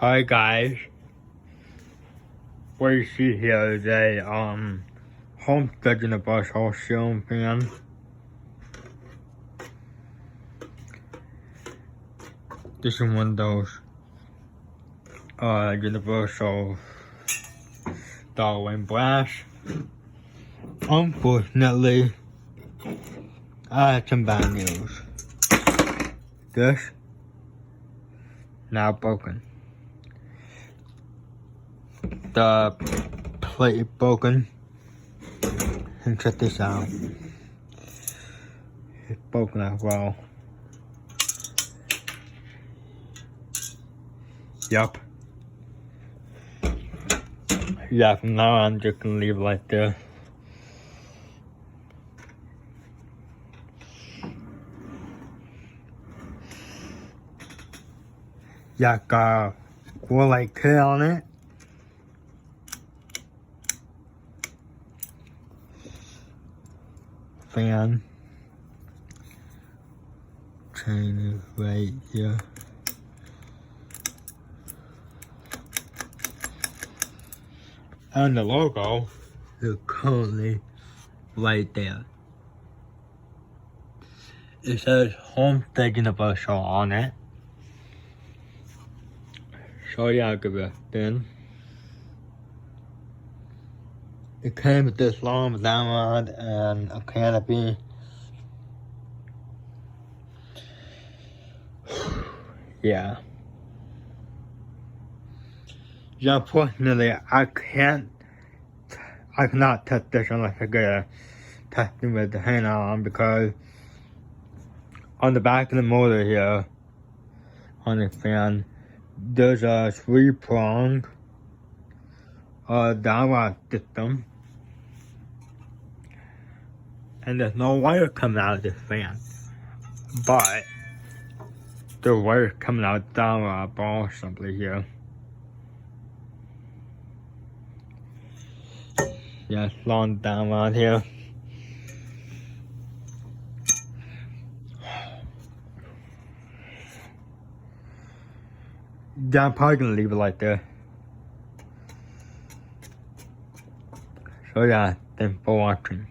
Hi guys, what you see here is a Homestead in the bus hole ceiling fan. This is one of those universal Darwin brass. Unfortunately, I had some bad news. This now broken. The plate broken, and check this out, it's broken as well. Yup. Yeah, from now on I'm just gonna leave it like this. Yeah, got a light kit on it. Fan chain is right here. And the logo is currently right there. It says Homestead Universal on it. So yeah, I'll give it a spin. It came with this long download and a canopy. Yeah. Yeah, unfortunately, I cannot touch this unless I get a testing with the hand on, because on the back of the motor here, on the fan, there's a 3-prong download system. And there's no wire coming out of this fan, but the wire coming out down a ball assembly here. Yeah, it's long down around here. Yeah, I'm probably gonna leave it like that. So yeah, thanks for watching.